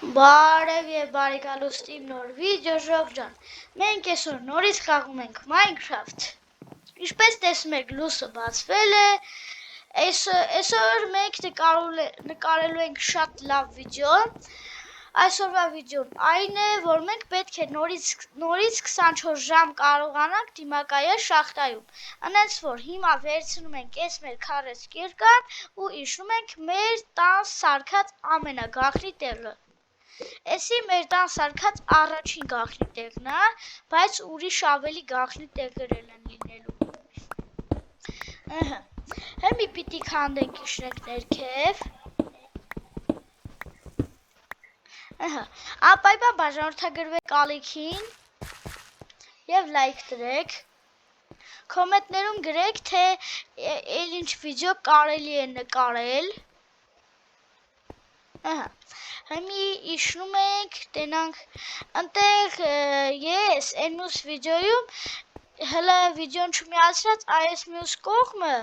Բարև եւ բարեկալուստ իմ նոր վիդեո ժողջան։ Մենք այսօր նորից խաղում ենք Minecraft։ Ինչպես տեսնում եք, լույսը բացվել է։ Այսօր մենք նկարելու ենք շատ լավ վիդեո։ Այսօրվա վիդեոն այն է, որ մենք պետք է նորից 24 ժամ կարողանանք դիմակայել շախտայում։ Այնպես որ հիմա վերցնում ենք այս մեր քարես կիրկան ու իջնում ենք մեր տան սարքած ամենագաղտնի տեղը։ Էսի մեր տան սարքած առաջին գաղտնի տեղն է, բայց ուրիշ ավելի գաղտնի տեղեր են լինելու։ Հիմա պիտի քանդենք իջնենք ներքև։ Ապա բաժանորդագրվեք ալիքին եւ լայք դրեք։ Կոմենտներում գրեք, թե այլ ինչ վիդեո կարելի է նկարել։ Հիմա իջնում ենք, տենանք այնտեղ ես այն մյուս վիդեոյում հələ վիդեոն չմիացրած այս մյուս կողմը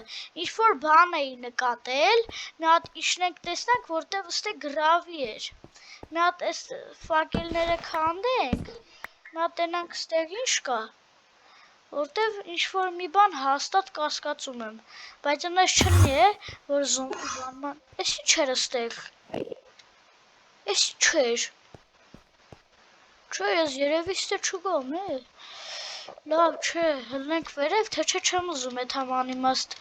ինչ որ բան էի նկատել, մի հատ իջնենք տեսնանք, որտեղ ըստե գրավի էր։ Մի հատ այս ֆակելները քանդենք, մի հատ տենանք ստեղ ինչ կա, որտեղ ինչ որ մի բան հաստատ կասկածում եմ, բայց այնպես չլինի է, որ զոմբի բանման, էս ինչ էր ըստեղ։ Էս չէր։ Չէ, ես երևի ստե չգամ է։ Լավ, չէ, հլնենք վերև, թե չէ չեմ ուզում այդ համ անիմաստ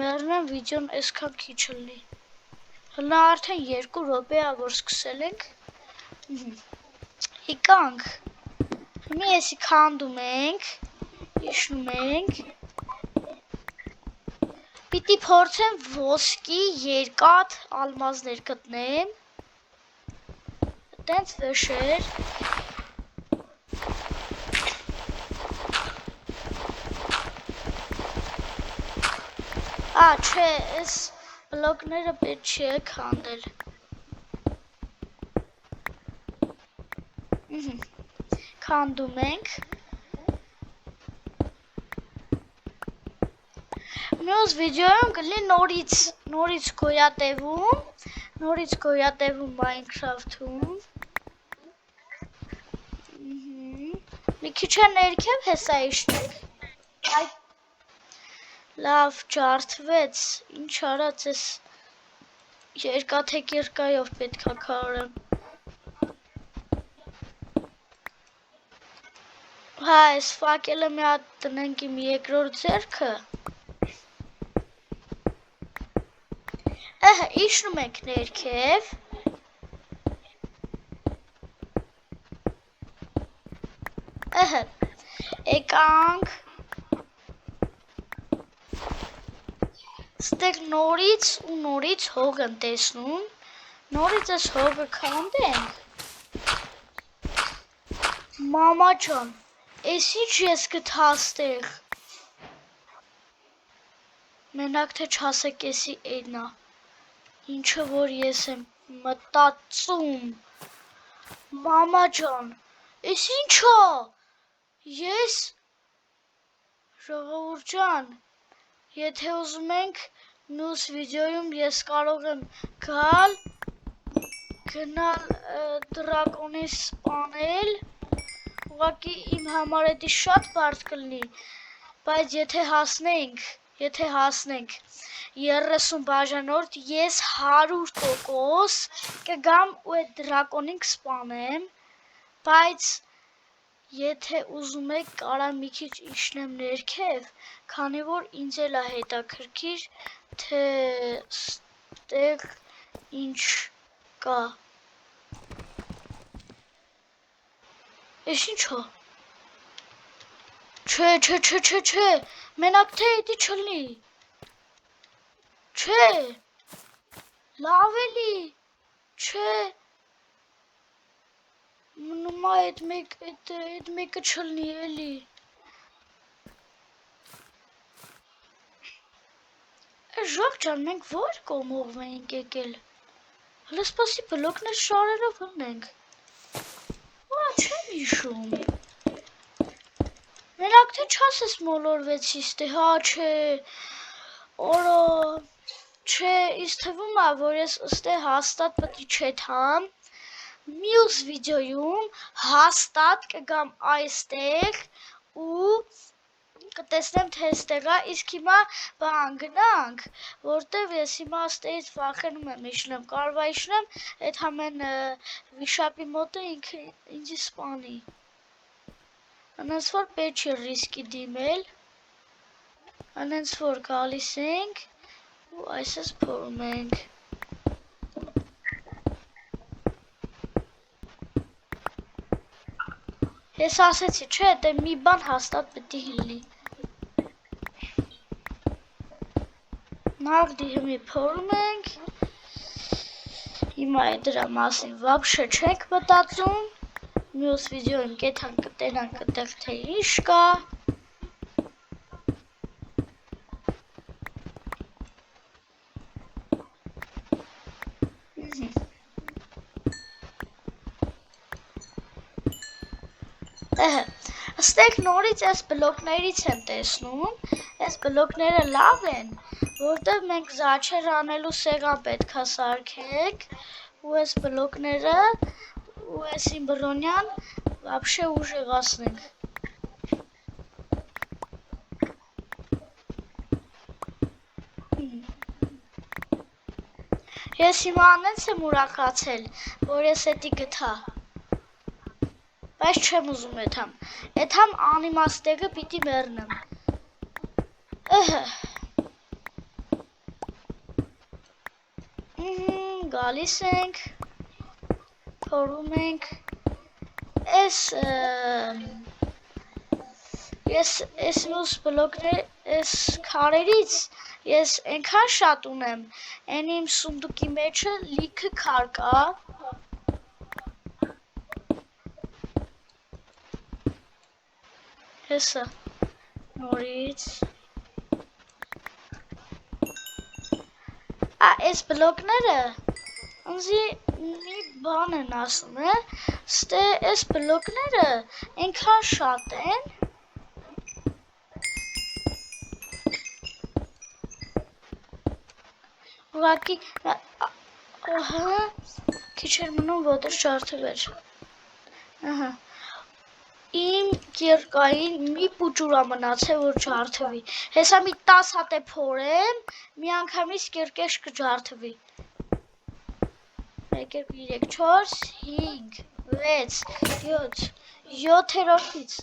մեռնեմ վիդեոն այսքան քիչ լնի։ Հլնա արդեն 2 րոպե է, որ սկսել ենք։ Իկանք։ Հիմա եսի քանդում ենք, իջնում ենք։ Պիտի փորձեմ ոսկի երկաթ ալմազներ գտնեմ։ Տենց վեշեր։ Չէ, այս բլոկները պետք չէ քանդել։ Քանդում ենք։ Մյուս վիդեոյում կլինի նորից գոյատևում Minecraft-ում։ Մի քիչ է ներքև հեսա իջնենք։ Լավ, ջարդվեց, ինչ արած ես երկաթե կիրկայով պետքա քարեմ։ Այս ֆակելը մի հատ տնենք իմ երկրորդ ձեռքը։ Իջնում ենք ներքև։ Եկանք։ Ստեղ նորից հող եմ տեսնում, նորից ես հողը քանդենք։ Մամա ջան, էս ինչ ես գտա ստեղ։ Մենակ թե չասեք էսի էնա, ինչը որ ես եմ մտածում։ Մամա ջան, էս ինչա։ Ես ժողովուրդ ջան, եթե ուզում եք մյուս վիդեոյում ես կարող եմ գնալ դրակոնի սպանել, ուղղակի իմ համար էդի շատ բարդ կլինի, բայց եթե հասնենք 30 բաժանորդ, ես 100% կգամ ու այդ դրակոնին կսպանեմ, բայց եթե ուզում եք կարամ մի քիչ իջնեմ ներքև, քանի որ ինձ էլ է հետաքրքիր, թե ստեղ ինչ կա։ Էս ինչ է։ Չէ, մենակ թե էդի չլինի։ Չէ, լավ էլի, չէ։ Նոմա այդ մեկը չլինի էլի։ Ժող ջան, մենք որ կողմով ենք եկել։ Հələ սպասի բլոկներ շարերով հնենք։ Չեմ հիշում։ Մենակ թե չասես մոլորվեցի ստե, չէ։ Օրո, չէ, ինձ թվում է, որ ես ստե հաստատ պետք չէ թամ, Մյուս վիդեոյում հաստատ կգամ այստեղ ու կտեսնեմ թե այստեղ է, իսկ հիմա բան գնանք, որտեվ ես հիմա այստեղից վախենում եմ իջնեմ, կարող է իջնեմ, այդ համեն վիշապի մոտը ինքը ինձ սպանի։ Անոնց որ պետք չի ռիսկի դիմել, անոնց որ գալիս ենք ու այսպես փորում ենք։ Ես ասեցի, չէ, դե մի բան հաստատ պետք է լինի։ Նախ դիմի փորում ենք։ Հիմա դրա մասին вообще չենք մտածում։ Մյուս վիդեոյում կտենանք այդտեղ թե ինչ կա։ Աստեղ նորից այս բլոկներից եմ տեսնում, այս բլոկները լավ են, որտեղ մենք զաչեր անելու սեղան պետք է սարքենք, ու այս բլոկները, ու այս իմ բրոնյան вообще ուժեղացնենք։ Ես հիմա անենց եմ ուրախացել, որ ես էդի գտա։ Բայց չեմ ուզում էթամ անիմաստեղը պիտի մեռնեմ։ Գալիս ենք, փորում ենք, ես մյուս բլոկներ, ես քարերից, ես ենքան շատ ունեմ, են իմ սունդուկի մեջը լիքը քար կա, հեսա, նորից, այս բլոկները, ընձի մի բան են ասում է, ստե այս բլոկները ենքան շատ են, ուղակի, քիչ էր մնում ոտը շարթվեր, իմ կերկային մի պուճուրա մնաց է, որ ջարդվի, հեսա մի 10 հատ է փորեմ, մի անգամից կերկեշ կջարդվի, 1, 2, 3, 4, 5, 6, 7, 7-րդից,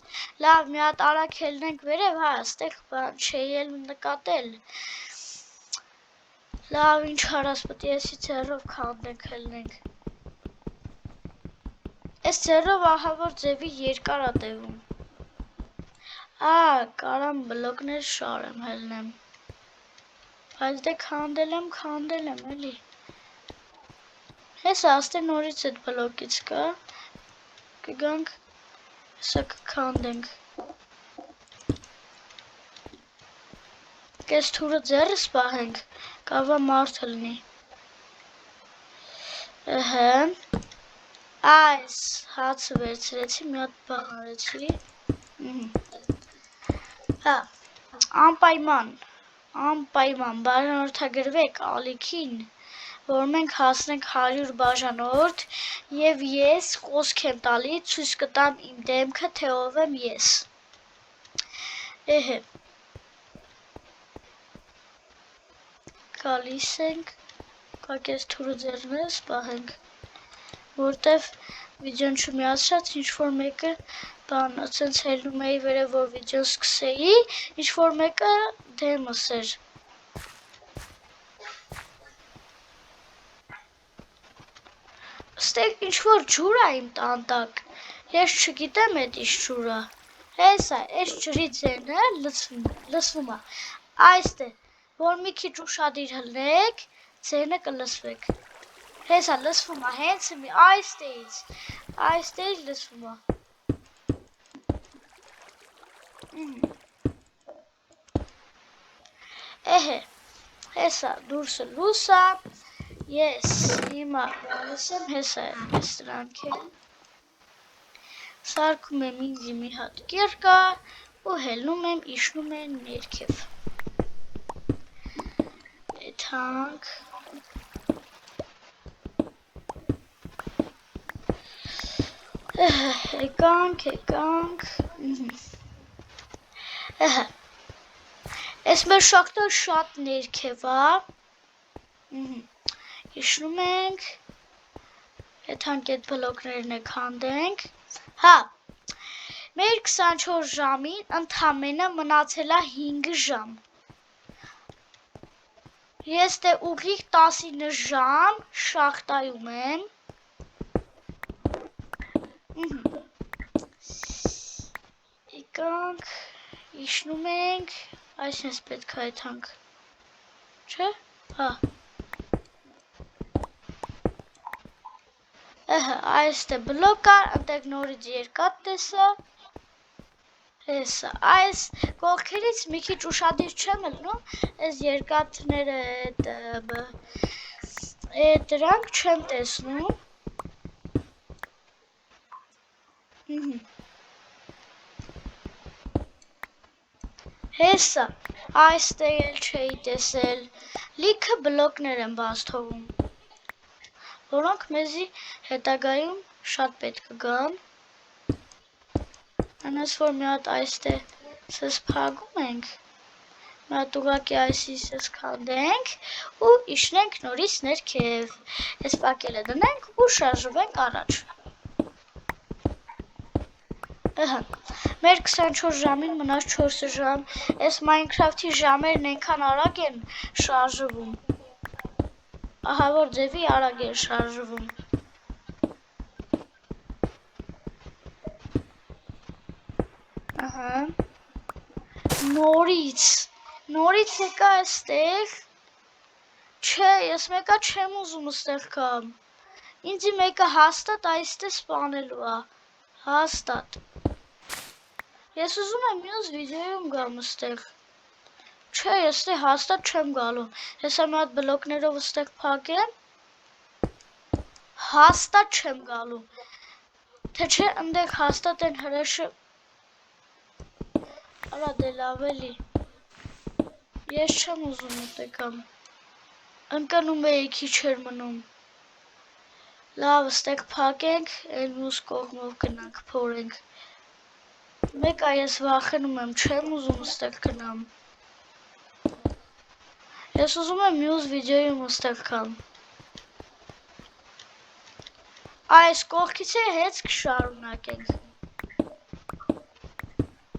լավ, մի հատ արագ հելնենք վերև, հա, ստեղ բան չէի էլ նկատել, լավ, ինչ հարաս պտի եսի ձերով քանդենք հելնենք, այս ձերով ահա որ ձևի երկար է տևում, կարամ բլոկներ շարեմ հելնեմ, բայց դե քանդել եմ էլի, հեսա աստե նորից այդ բլոկից կա, կգանք, հեսա կքանդենք, կես թուրը ձերս պահենք, կավա մարդ հլնի, այս հացը վերցրեցի, մի հատ բան արեցի, անպայման բաժանորդագրվեք ալիքին, որ մենք հասնենք 100 բաժանորդ և ես խոսք եմ տալի, ցույց կտամ իմ դեմքը, թե ով եմ ես, գալիս ենք, կակ ես թուրը ձերներս պահենք, որտև վիդեոն չմիացրած, ինչ-որ մեկը բան, ասենց հելնում էի վերև, որ վիդեոն սկսեի, ինչ-որ մեկը դեմս էր։ Ստեղ ինչ-որ ջուր է իմ տանտակ, ես չգիտեմ էդ ինչ ջուր է, հեսա, այս ջրի ձենը լսվում է, այստ է, որ մի քիչ ուշադիր հլնեք, ձենը կլսվեք։ Հեսա լսվում է, հենց մի այստեից լսվում է։ Հեսա դուրսը լուսա, ես հիմա գալիս եմ, հեսա ես դրանք եմ, սարքում եմ ինձի մի հատ կերկար ու հելնում եմ, իջնում եմ ներքև։ Եթանք։ Եկանք, Ես մեր շախտը շատ ներքև է, Իշնում ենք, եթանք այդ բլոկներն է քանդենք, հա, մեր 24 ժամին ընդամենը մնացել է 5 ժամ, ես դե ուղիղ 19 ժամ շախտայում եմ, Եկանք, իշնում ենք, այս ես պետք է եթանք, չէ, հա, այս դե բլոկ կար, ընդեղ նորից երկատ տեսա, հեսա, այս կողքերից մի քիչ ուշադիր չեմ ելնում, այս երկատները դրանք չեմ տեսնում, Հեսա, այստեղ էլ չէի տեսել, լիքը բլոկներ են բաց թողում, որոնք մեզի հետագայում շատ պետք կգան, անես որ մի հատ այստեղ սես փագում ենք, մի հատ ուղակի այսի սես քանդենք ու իշնենք նորից ներքև, ես պակելը դնենք ու շարժվենք առաջ, մեր 24 ժամին մնաց 4 ժամ, ես Minecraft-ի ժամերն ենքան արագ են շարժվում, ահա որ ձևի արագ են շարժվում, նորից եկա այստեղ, չէ, ես մեկա չեմ ուզում ստեղ կամ, ինձի մեկը հաստատ այստեղ սպանելու է, հաստատ, ես ուզում եմ մյուս վիդեոյում գամ ստեղ, չէ, ես ստեղ հաստատ չեմ գալու, հեսա մի հատ բլոկներով ստեղ փակեմ, հաստատ չեմ գալու, թե չէ ընդեղ հաստատ են հրեշը, արա դե լավ էլի, ես չեմ ուզում ուտեկամ, ընկնում էի քիչ էր մնում, լավ ստեղ փակենք, էլ մյուս կողմով գնանք փորենք, մեկա ես վախենում եմ, չեմ ուզում ստեղ գնամ, ես ուզում եմ մյուս վիդեոյում ստեղ կամ, այս կողքից է հեց կշարունակենք,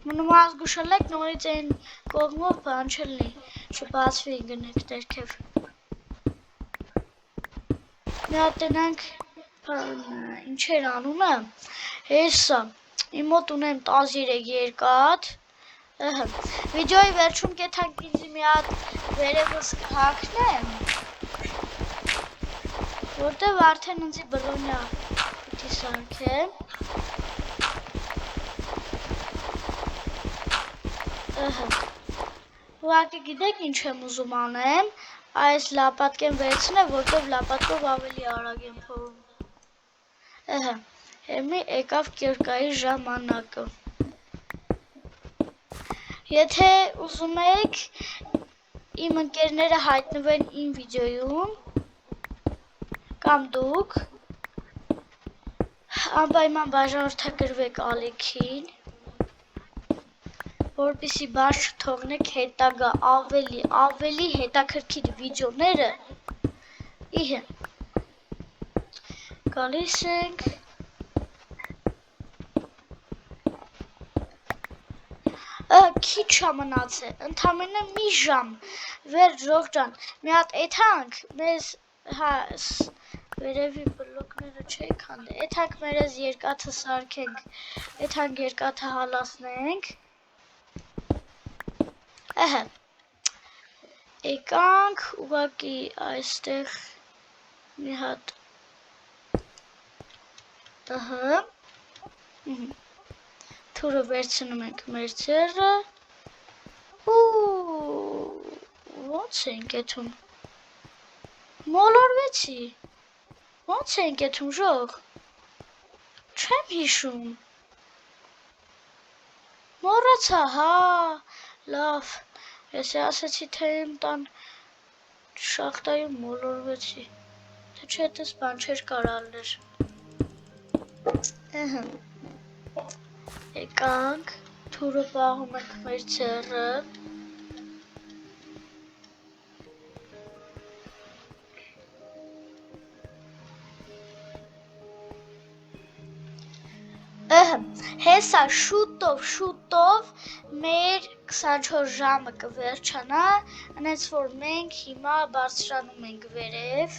մնում ազգուշալեք նորից այն կողմով բան չլնի, չբացվի գնեք ներքև, մի հատ տնանք, ինչ էր անունը, հեսա, իմ մոտ ունեմ 13 երկատ, վիդեոյի վերջում կեթանք ինձի մի հատ վերևս կհակնեմ, որտև արդեն ինձի բլոնյա պիտի սարքեմ, ուղղակի գիտեք ինչ եմ ուզում անեմ, այս լապատկեն վերցնեմ, որտև լապատկով ավելի արագ եմ փորում, Հեմի եկավ կերկայի ժամանակը, եթե ուզում եք իմ ընկերները հայտնվեն իմ վիդեոյում, կամ դուք, անպայման բաժանորդագրվեք Ալեքին, որպեսզի բաց չթողնեք հետագա ավելի հետաքրքիր վիդեոները, գալիս ենք, քիչ է մնացել, ընդամենը մի ժամ, վերջ ժողջան, մի հատ եթանք, մեզ, վերևի բլոկները չէի քանդե, եթանք մեր ես երկաթը սարքենք, եթանք երկաթը հալասնենք, եկանք, ուղակի այստեղ մի հատ, թուրը վերցնում ենք մեր ձերը, ոնց ենք եթում, մոլորվեցի, ոնց ենք եթում ժող, չեմ հիշում, մորացա, հա, լավ, ես ասեցի թե իմ տան շախտայում մոլորվեցի, թե չէ դες բան չեր կարալներ, Եկանք, թուրը պահում ենք մեր ձեռը, հեսա շուտով մեր 24 ժամը կվերջանա, այնց որ մենք հիմա բարձրանում ենք վերև,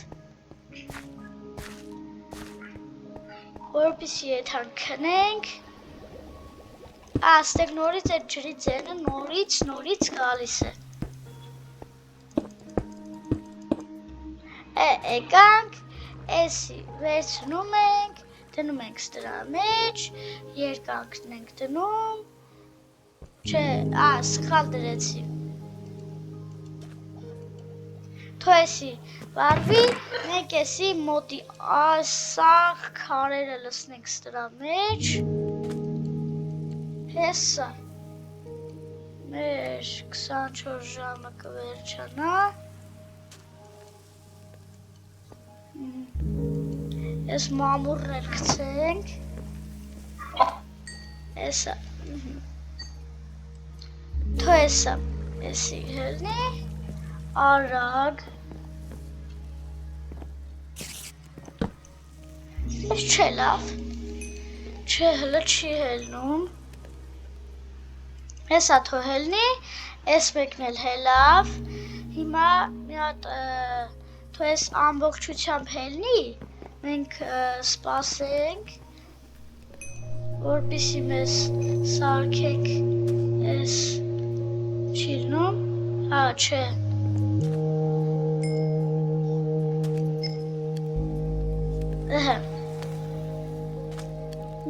որպեսզի եթան քնենք, աստեղ նորից այդ ջրի ձենը նորից գալիս է, եկանք, էսի վերցնում ենք, դնում ենք սրա մեջ, երկանքն ենք դնում, չէ, սխալ դրեցի, թո էսի վարվի, մենք էսի մոտի ասաղ քարերը լսնենք սրա մեջ, հեսա, մեր 24 ժամը կվերջանա, Ես մամուրն էլ գցենք, եսա, թո եսա, եսի հելնի, արագ, ես չէ լավ, չէ հլը չի հելնում, եսա թո հելնի, ես մեկն էլ հելավ, հիմա մի հատ թո ես ամբողջությամբ հելնի, մենք սպասենք, որպեսզի մեզ սարքենք ես չի լինում, չէ,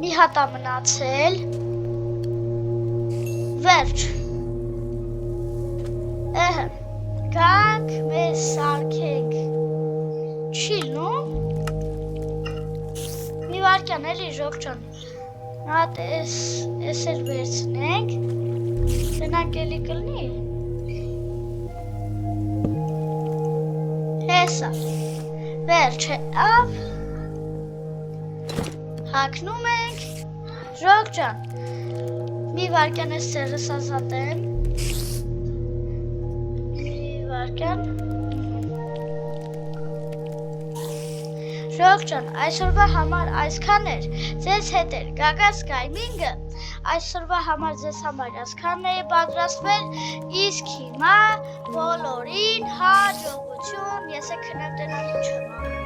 մի հատ է մնացել, վերջ, գանք մեզ սարքենք, չի լինում, վարկյան էլի ժողջան, նատ ես էլ վերցնենք, դենակ էլի կլնի, հեսա, վերջ հավ, հակնում ենք, ժողջան, մի վարկյան ես սերս ազատեմ, մի վարկյան, Ժողջան, այսօրվա համար այսքան էր, ձեզ հետ էր Գագաս Գայմինգը, այսօրվա համար ձեզ համար այսքանն է պատրաստվել, իսկ հիմա բոլորին հաջողություն, ես է քնեմ տնալու չմա։